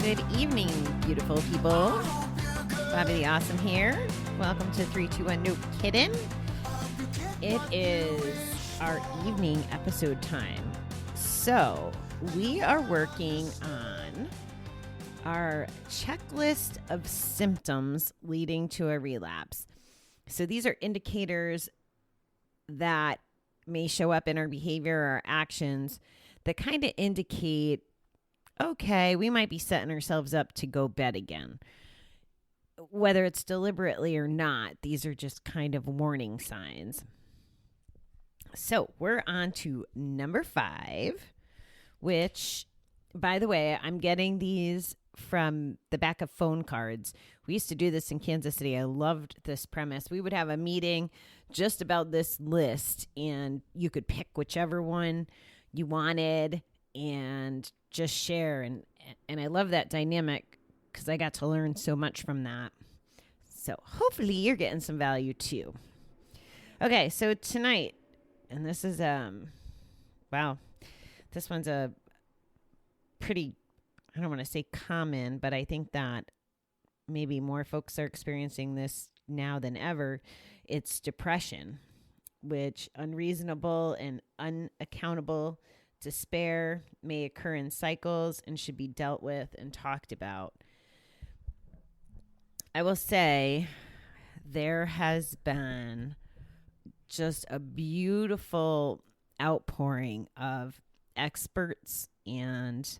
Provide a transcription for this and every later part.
Good evening, beautiful people. Bobby the Awesome here. Welcome to 321 No Kiddin'. It is our evening episode time. So we are working on our checklist of symptoms leading to a relapse. So these are indicators that may show up in our behavior or our actions that kind of indicate, okay, we might be setting ourselves up to go bed again. Whether it's deliberately or not, these are just kind of warning signs. So we're on to number 5, which, by the way, I'm getting these from the back of phone cards. We used to do this in Kansas City. I loved this premise. We would have a meeting just about this list, and you could pick whichever one you wanted and just share. And I love that dynamic because I got to learn so much from that. So hopefully you're getting some value too. Okay, so tonight, and this is, wow, this one's a pretty, I don't want to say common, but I think that maybe more folks are experiencing this now than ever. It's depression, which unreasonable and unaccountable despair may occur in cycles and should be dealt with and talked about. I will say there has been just a beautiful outpouring of experts and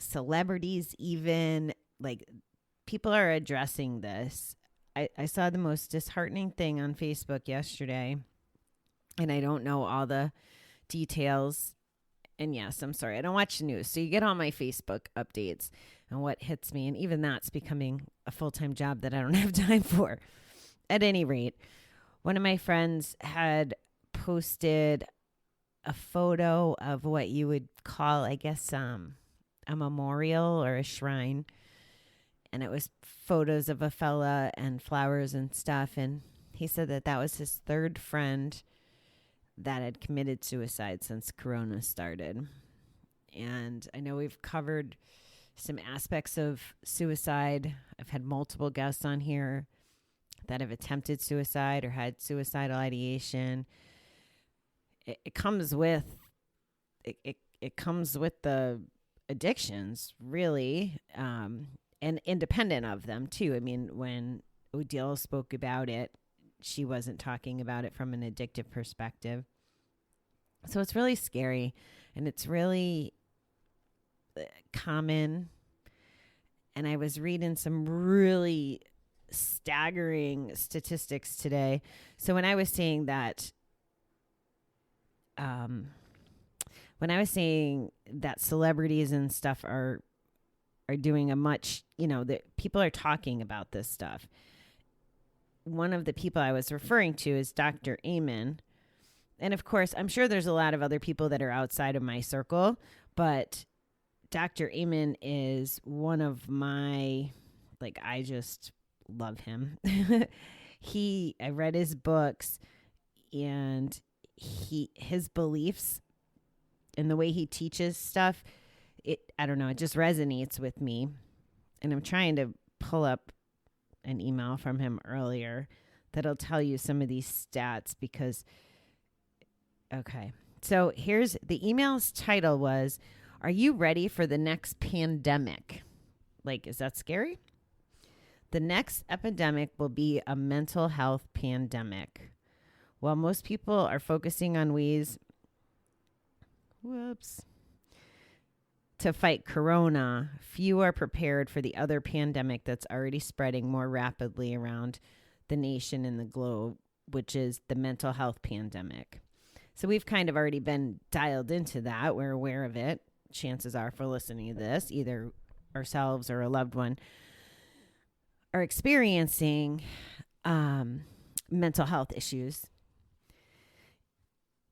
celebrities, even like people are addressing this. I saw the most disheartening thing on Facebook yesterday, and I don't know all the details. And yes, I'm sorry, I don't watch the news. So you get all my Facebook updates and what hits me. And even that's becoming a full-time job that I don't have time for. At any rate, one of my friends had posted a photo of what you would call, I guess, a memorial or a shrine. And it was photos of a fella and flowers and stuff. And he said that that was his third friend that had committed suicide since Corona started. And I know we've covered some aspects of suicide. I've had multiple guests on here that have attempted suicide or had suicidal ideation. It comes with it comes with the addictions, really, and independent of them too. I mean, when Odile spoke about it, she wasn't talking about it from an addictive perspective. So it's really scary, and it's really common. And I was reading some really staggering statistics today. So when I was saying that, celebrities and stuff are doing a much, that people are talking about this stuff. One of the people I was referring to is Dr. Amen. And of course, I'm sure there's a lot of other people that are outside of my circle, but Dr. Amen is one of my, I just love him. I read his books, and his beliefs and the way he teaches stuff, I don't know, it just resonates with me. And I'm trying to pull up an email from him earlier that'll tell you some of these stats because, okay. So here's the email's title was, "Are you ready for the next pandemic?" Is that scary? "The next epidemic will be a mental health pandemic. While most people are focusing on ways to fight corona, few are prepared for the other pandemic that's already spreading more rapidly around the nation and the globe, which is the mental health pandemic." So we've kind of already been dialed into that. We're aware of it. Chances are, for listening to this, either ourselves or a loved one are experiencing mental health issues.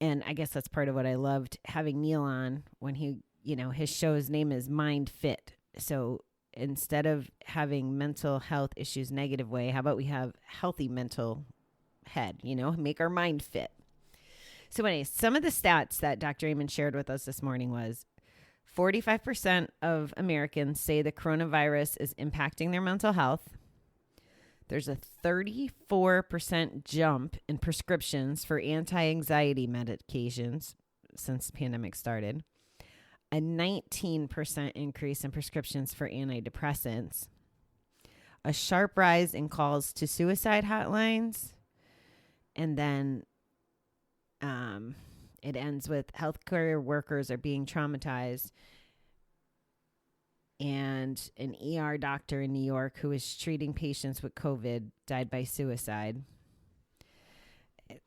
And I guess that's part of what I loved having Neil on when he, his show's name is Mind Fit. So instead of having mental health issues negative way, how about we have healthy mental head, make our mind fit. So anyway, some of the stats that Dr. Amen shared with us this morning was 45% of Americans say the coronavirus is impacting their mental health. There's a 34% jump in prescriptions for anti-anxiety medications since the pandemic started. A 19% increase in prescriptions for antidepressants. A sharp rise in calls to suicide hotlines. And then it ends with healthcare workers are being traumatized. And an ER doctor in New York who was treating patients with COVID died by suicide.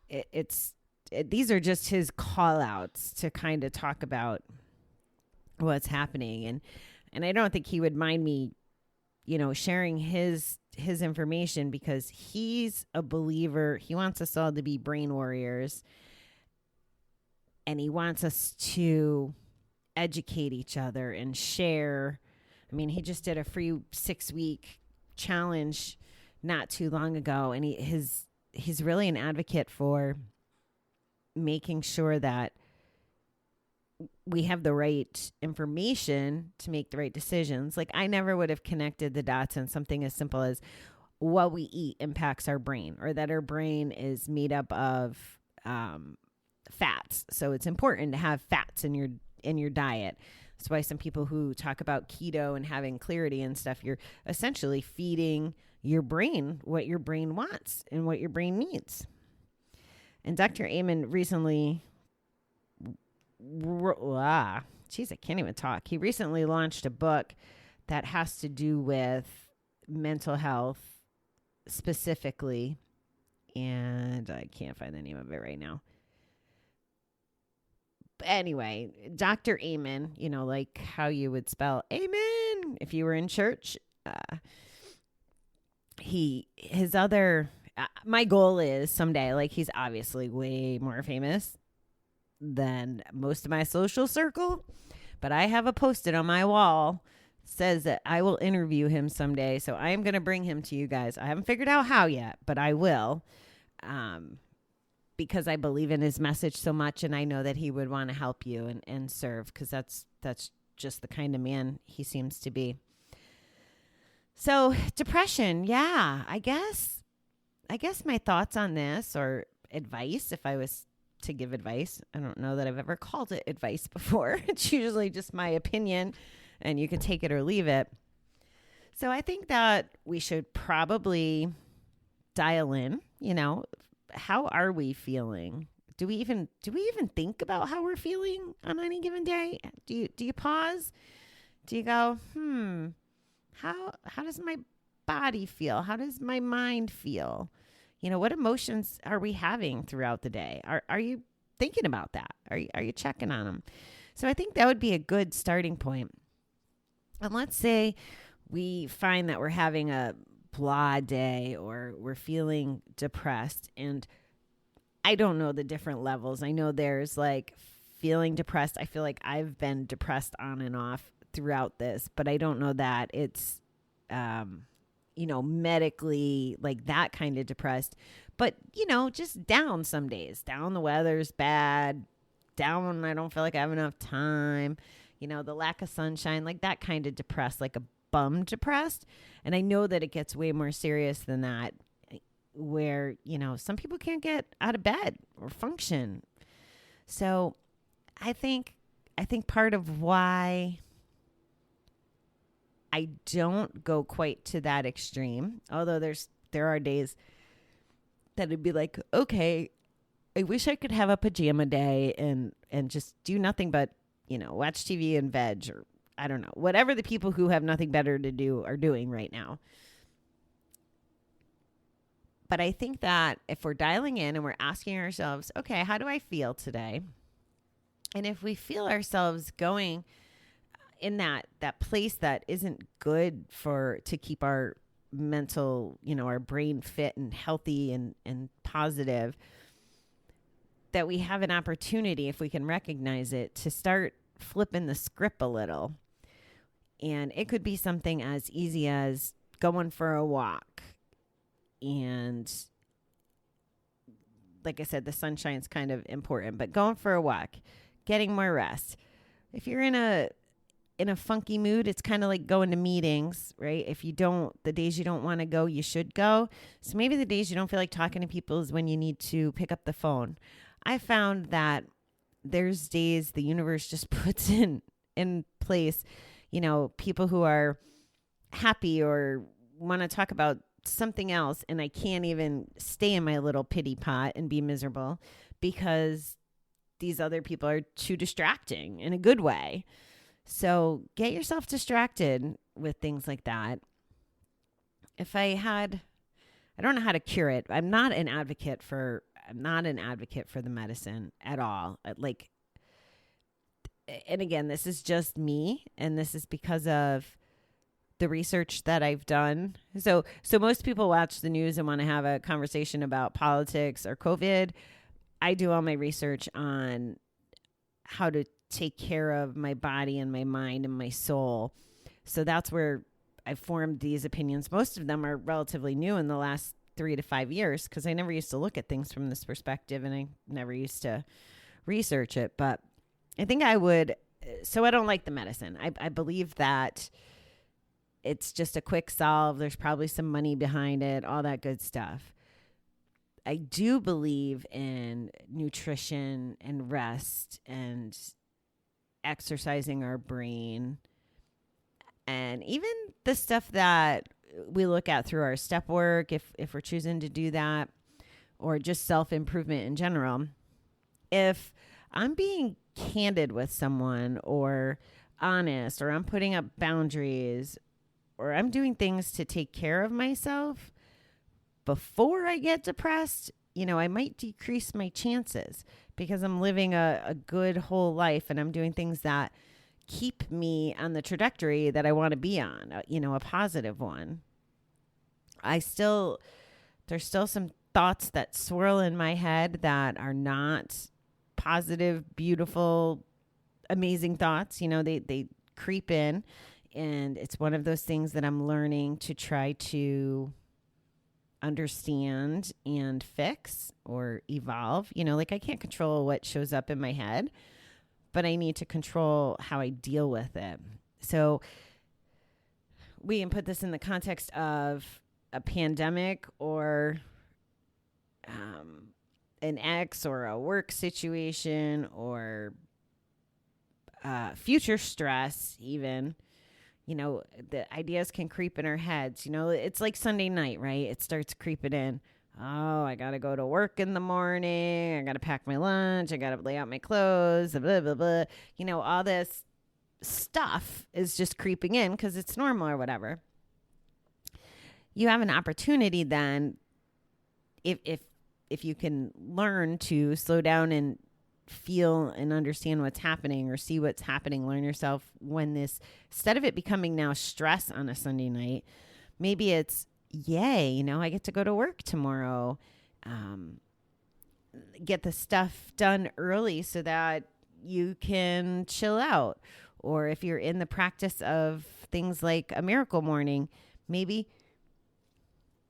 These are just his call outs to kind of talk about what's happening. And I don't think he would mind me, sharing his information because he's a believer. He wants us all to be brain warriors. And he wants us to educate each other and share. I mean, he just did a free 6-week challenge not too long ago. And he's really an advocate for making sure that we have the right information to make the right decisions. Like, I never would have connected the dots on something as simple as what we eat impacts our brain, or that our brain is made up of fats. So it's important to have fats in your diet. That's why some people who talk about keto and having clarity and stuff, you're essentially feeding your brain what your brain wants and what your brain needs. And Dr. Amen recently, I can't even talk. He recently launched a book that has to do with mental health specifically. And I can't find the name of it right now. But anyway, Dr. Amen, like how you would spell amen if you were in church. My goal is someday, like, he's obviously way more famous than most of my social circle, but I have a Post-it on my wall that says that I will interview him someday. So I am going to bring him to you guys. I haven't figured out how yet, but I will, because I believe in his message so much, and I know that he would want to help you and serve, because that's just the kind of man he seems to be. So depression, yeah, I guess my thoughts on this, or advice, if I was to give advice. I don't know that I've ever called it advice before. It's usually just my opinion, and you can take it or leave it. So I think that we should probably dial in, how are we feeling? Do we even think about how we're feeling on any given day? Do you pause? Do you go, how does my body feel? How does my mind feel? What emotions are we having throughout the day? Are you thinking about that? Are you checking on them? So I think that would be a good starting point. And let's say we find that we're having a blah day, or we're feeling depressed. And I don't know the different levels. I know there's like feeling depressed. I feel like I've been depressed on and off throughout this, but I don't know that it's, medically like that kind of depressed, but just down some days. Down, the weather's bad. Down, I don't feel like I have enough time. The lack of sunshine, like that kind of depressed, like a bum depressed. And I know that it gets way more serious than that, where, some people can't get out of bed or function. So I think part of why I don't go quite to that extreme, although there are days that it'd be like, okay, I wish I could have a pajama day and just do nothing but, watch TV and veg, or I don't know, whatever the people who have nothing better to do are doing right now. But I think that if we're dialing in and we're asking ourselves, okay, how do I feel today? And if we feel ourselves going in that place that isn't good to keep our mental, our brain fit and healthy and positive, that we have an opportunity, if we can recognize it, to start flipping the script a little. And it could be something as easy as going for a walk. And like I said, the sunshine's kind of important, but going for a walk, getting more rest. If you're in a in a funky mood, it's kind of like going to meetings, right? If you don't, the days you don't want to go, you should go. So maybe the days you don't feel like talking to people is when you need to pick up the phone. I found that there's days the universe just puts in place, people who are happy or want to talk about something else, and I can't even stay in my little pity pot and be miserable because these other people are too distracting in a good way. So get yourself distracted with things like that. I don't know how to cure it. I'm not an advocate for the medicine at all. And again, this is just me, and this is because of the research that I've done. So most people watch the news and want to have a conversation about politics or COVID. I do all my research on how to take care of my body and my mind and my soul. So that's where I formed these opinions. Most of them are relatively new in the last 3 to 5 years because I never used to look at things from this perspective and I never used to research it. But I think I would. So I don't like the medicine. I believe that it's just a quick solve. There's probably some money behind it, all that good stuff. I do believe in nutrition and rest and exercising our brain, and even the stuff that we look at through our step work, if we're choosing to do that, or just self-improvement in general. If I'm being candid with someone or honest, or I'm putting up boundaries, or I'm doing things to take care of myself before I get depressed, I might decrease my chances because I'm living a good whole life and I'm doing things that keep me on the trajectory that I want to be on, a positive one. There's still some thoughts that swirl in my head that are not positive, beautiful, amazing thoughts. They creep in, and it's one of those things that I'm learning to try to understand and fix or evolve. I can't control what shows up in my head, but I need to control how I deal with it. So we can put this in the context of a pandemic or an ex or a work situation or future stress even. The ideas can creep in our heads. It's like Sunday night, right? It starts creeping in. Oh, I got to go to work in the morning. I got to pack my lunch. I got to lay out my clothes, blah, blah, blah. All this stuff is just creeping in because it's normal or whatever. You have an opportunity then, if you can learn to slow down and feel and understand what's happening or see what's happening, learn yourself when this, instead of it becoming now stress on a Sunday night, maybe it's, yay, I get to go to work tomorrow, get the stuff done early so that you can chill out. Or if you're in the practice of things like a miracle morning, maybe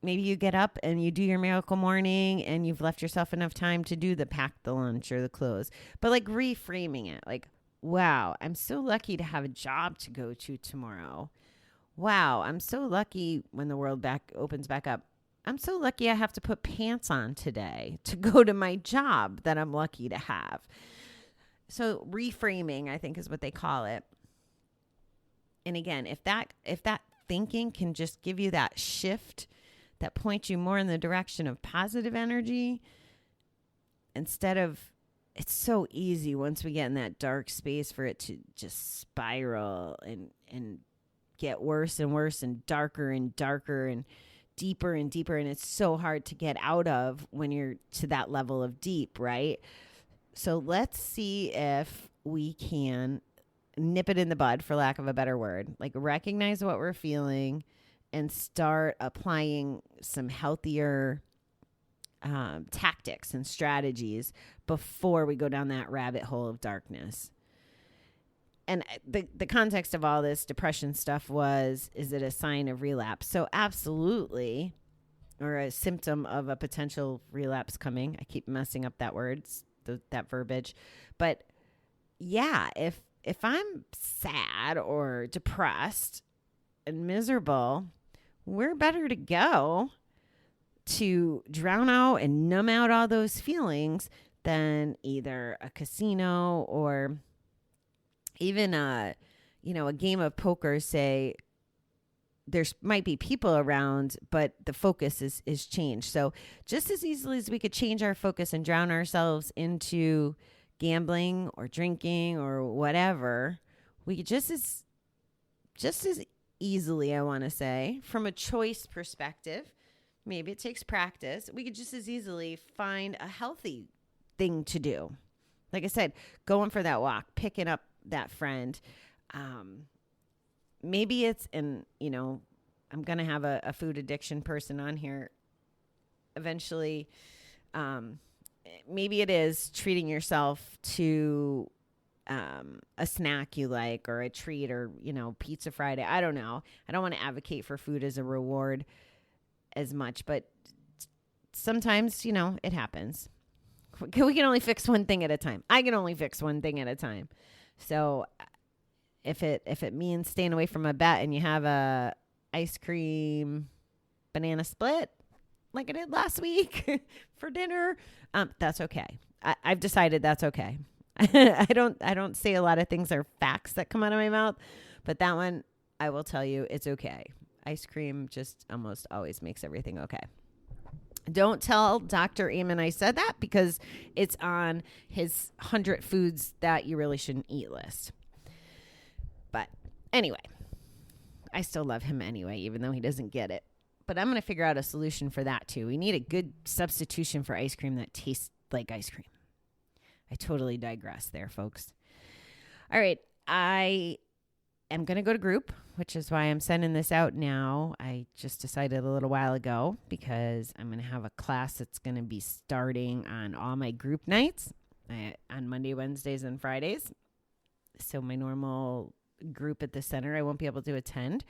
you get up and you do your miracle morning and you've left yourself enough time to pack the lunch or the clothes. But like reframing it, like, wow, I'm so lucky to have a job to go to tomorrow. Wow, I'm so lucky when the world opens back up. I'm so lucky I have to put pants on today to go to my job that I'm lucky to have. So reframing, I think, is what they call it. And again, if that thinking can just give you that shift that points you more in the direction of positive energy, instead of, it's so easy once we get in that dark space for it to just spiral and get worse and worse and darker and deeper and deeper. And it's so hard to get out of when you're to that level of deep, right? So let's see if we can nip it in the bud, for lack of a better word, like recognize what we're feeling and start applying some healthier tactics and strategies before we go down that rabbit hole of darkness. And the context of all this depression stuff was, is it a sign of relapse? So absolutely, or a symptom of a potential relapse coming. I keep messing up that words, that verbiage. But yeah, if I'm sad or depressed and miserable, where better to go to drown out and numb out all those feelings than either a casino or even a game of poker. Say there's might be people around, but the focus is changed. So just as easily as we could change our focus and drown ourselves into gambling or drinking or whatever, we could just as easily, I want to say, from a choice perspective, maybe it takes practice, we could just as easily find a healthy thing to do. Like I said, going for that walk, picking up that friend. Maybe it's, I'm going to have a food addiction person on here eventually. Maybe it is treating yourself to a snack you like or a treat or, Pizza Friday. I don't know. I don't want to advocate for food as a reward as much, but sometimes, it happens. We can only fix one thing at a time. I can only fix one thing at a time. So if it means staying away from a bet and you have a ice cream banana split like I did last week for dinner, that's okay. I've decided that's okay. I don't say a lot of things are facts that come out of my mouth, but that one I will tell you it's okay. Ice cream just almost always makes everything okay. Don't tell Dr. Amen I said that, because it's on his 100 foods that you really shouldn't eat list. But anyway, I still love him anyway, even though he doesn't get it. But I'm going to figure out a solution for that too. We need a good substitution for ice cream that tastes like ice cream. I totally digress there, folks. All right. I am going to go to group, which is why I'm sending this out now. I just decided a little while ago because I'm going to have a class that's going to be starting on all my group nights on Monday, Wednesdays, and Fridays. So my normal group at the center, I won't be able to attend.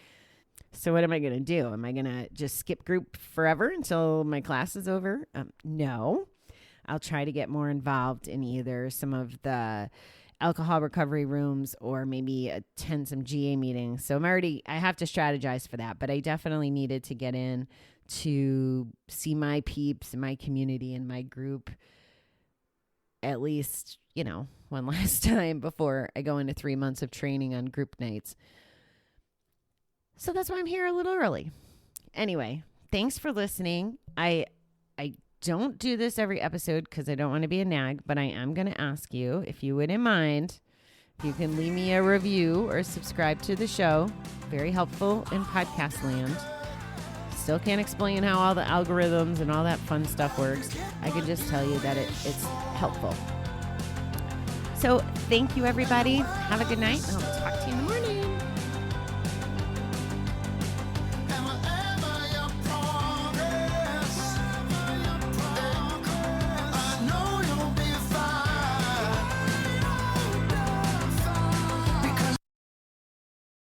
So what am I going to do? Am I going to just skip group forever until my class is over? No. I'll try to get more involved in either some of the alcohol recovery rooms or maybe attend some GA meetings. So I have to strategize for that, but I definitely needed to get in to see my peeps, my community, and my group at least, one last time before I go into 3 months of training on group nights. So that's why I'm here a little early. Anyway, thanks for listening. I don't do this every episode because I don't want to be a nag, but I am going to ask you, if you wouldn't mind, if you can leave me a review or subscribe to the show. Very helpful in podcast land. Still can't explain how all the algorithms and all that fun stuff works. I can just tell you that it's helpful. So thank you, everybody. Have a good night, and I'll talk to you in the morning.